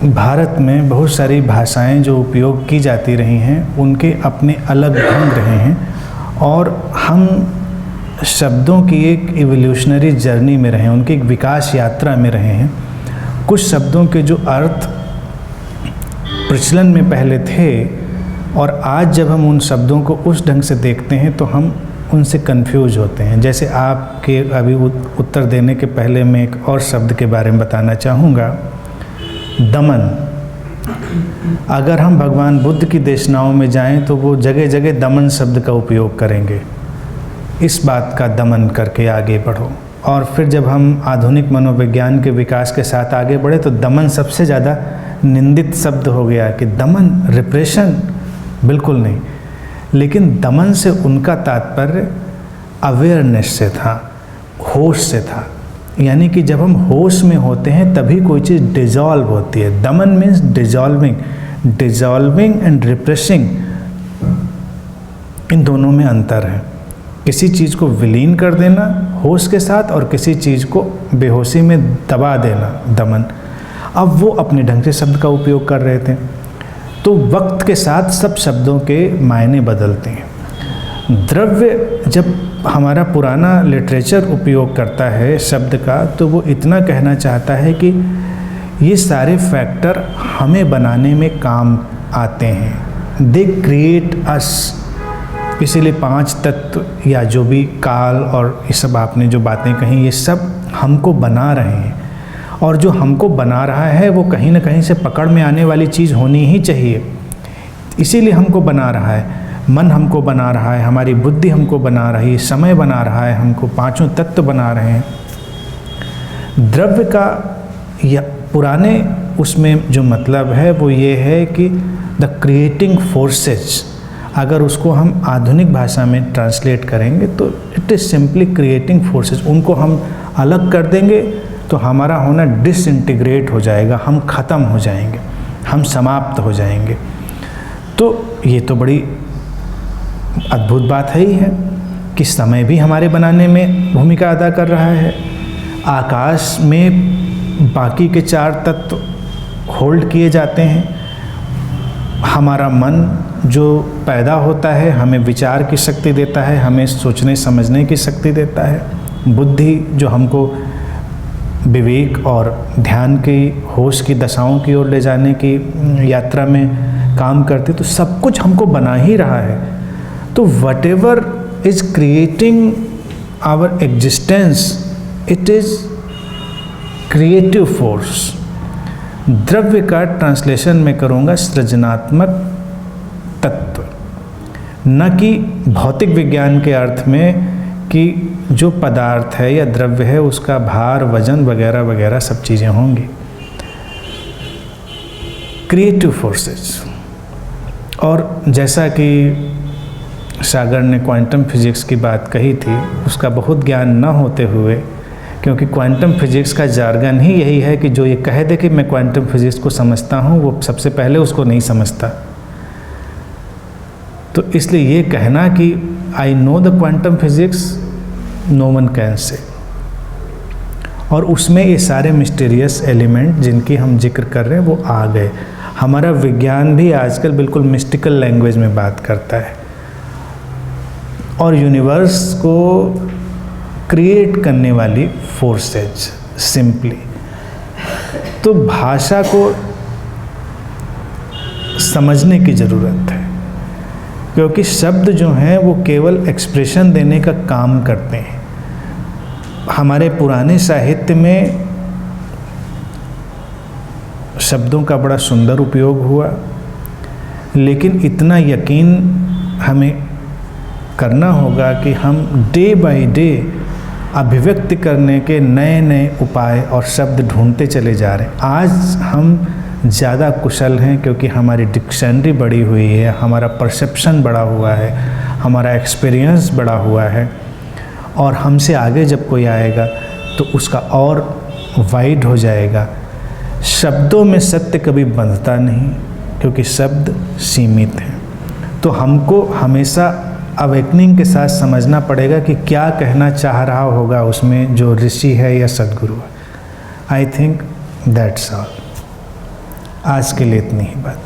भारत में बहुत सारी भाषाएं जो उपयोग की जाती रही हैं उनके अपने अलग ढंग रहे हैं और हम शब्दों की एक इवोल्यूशनरी जर्नी में रहे हैं, उनकी एक विकास यात्रा में रहे हैं। कुछ शब्दों के जो अर्थ प्रचलन में पहले थे और आज जब हम उन शब्दों को उस ढंग से देखते हैं तो हम उनसे कंफ्यूज होते हैं। जैसे आपके अभी उत्तर देने के पहले मैं एक और शब्द के बारे में बताना चाहूँगा, दमन। अगर हम भगवान बुद्ध की देशनाओं में जाएं तो वो जगह जगह दमन शब्द का उपयोग करेंगे, इस बात का दमन करके आगे बढ़ो। और फिर जब हम आधुनिक मनोविज्ञान के विकास के साथ आगे बढ़े तो दमन सबसे ज़्यादा निंदित शब्द हो गया कि दमन, रिप्रेशन, बिल्कुल नहीं। लेकिन दमन से उनका तात्पर्य अवेयरनेस से था, होश से था। यानी कि जब हम होश में होते हैं तभी कोई चीज़ डिजॉल्व होती है। दमन means dissolving, dissolving and repressing, इन दोनों में अंतर है। किसी चीज़ को विलीन कर देना होश के साथ और किसी चीज़ को बेहोशी में दबा देना, दमन। अब वो अपने ढंग से शब्द का उपयोग कर रहे थे। तो वक्त के साथ सब शब्दों के मायने बदलते हैं। द्रव्य जब हमारा पुराना लिटरेचर उपयोग करता है शब्द का तो वो इतना कहना चाहता है कि ये सारे फैक्टर हमें बनाने में काम आते हैं, दे क्रिएट अस। इसीलिए 5 तत्व या जो भी काल और ये सब आपने जो बातें कही, ये सब हमको बना रहे हैं। और जो हमको बना रहा है वो कहीं ना कहीं से पकड़ में आने वाली चीज़ होनी ही चाहिए। इसीलिए हमको बना रहा है, मन हमको बना रहा है, हमारी बुद्धि हमको बना रही है, समय बना रहा है, हमको 5 तत्व बना रहे हैं। द्रव्य का या पुराने उसमें जो मतलब है वो ये है कि द क्रिएटिंग फोर्सेस। अगर उसको हम आधुनिक भाषा में ट्रांसलेट करेंगे तो it is simply creating forces. उनको हम अलग कर देंगे तो हमारा होना डिसइंटीग्रेट हो जाएगा, हम ख़त्म हो जाएंगे, हम समाप्त हो जाएंगे। तो ये तो बड़ी अद्भुत बात है ही है कि समय भी हमारे बनाने में भूमिका अदा कर रहा है। आकाश में बाकी के 4 तत्व होल्ड किए जाते हैं। हमारा मन जो पैदा होता है हमें विचार की शक्ति देता है, हमें सोचने समझने की शक्ति देता है। बुद्धि जो हमको विवेक और ध्यान की, होश की दशाओं की ओर ले जाने की यात्रा में काम करती, तो सब कुछ हमको बना ही रहा है। तो whatever is creating our existence, it is creative force. द्रव्य का ट्रांसलेशन में करूँगा सृजनात्मक तत्व, न कि भौतिक विज्ञान के अर्थ में कि जो पदार्थ है या द्रव्य है उसका भार, वजन वगैरह वगैरह सब चीज़ें होंगी। Creative forces. और जैसा कि सागर ने क्वांटम फिजिक्स की बात कही थी, उसका बहुत ज्ञान न होते हुए, क्योंकि क्वांटम फिजिक्स का जार्गन ही यही है कि जो ये कह दे कि मैं क्वांटम फिजिक्स को समझता हूँ वो सबसे पहले उसको नहीं समझता। तो इसलिए ये कहना कि I know the quantum physics, no one can say. और उसमें ये सारे मिस्टीरियस एलिमेंट जिनकी हम जिक्र कर रहे हैं वो आ गए। हमारा विज्ञान भी आजकल बिल्कुल मिस्टिकल लैंग्वेज में बात करता है और यूनिवर्स को क्रिएट करने वाली फोर्सेज सिंपली। तो भाषा को समझने की ज़रूरत है, क्योंकि शब्द जो हैं वो केवल एक्सप्रेशन देने का काम करते हैं। हमारे पुराने साहित्य में शब्दों का बड़ा सुंदर उपयोग हुआ, लेकिन इतना यकीन हमें करना होगा कि हम डे बाय डे अभिव्यक्ति करने के नए नए उपाय और शब्द ढूंढते चले जा रहे हैं। आज हम ज़्यादा कुशल हैं क्योंकि हमारी डिक्शनरी बढ़ी हुई है, हमारा परसेप्शन बढ़ा हुआ है, हमारा एक्सपीरियंस बढ़ा हुआ है। और हमसे आगे जब कोई आएगा तो उसका और वाइड हो जाएगा। शब्दों में सत्य कभी बंधता नहीं, क्योंकि शब्द सीमित हैं। तो हमको हमेशा अवेकनिंग के साथ समझना पड़ेगा कि क्या कहना चाह रहा होगा उसमें जो ऋषि है या सद्गुरु है। I think that's all. आज के लिए इतनी ही बात।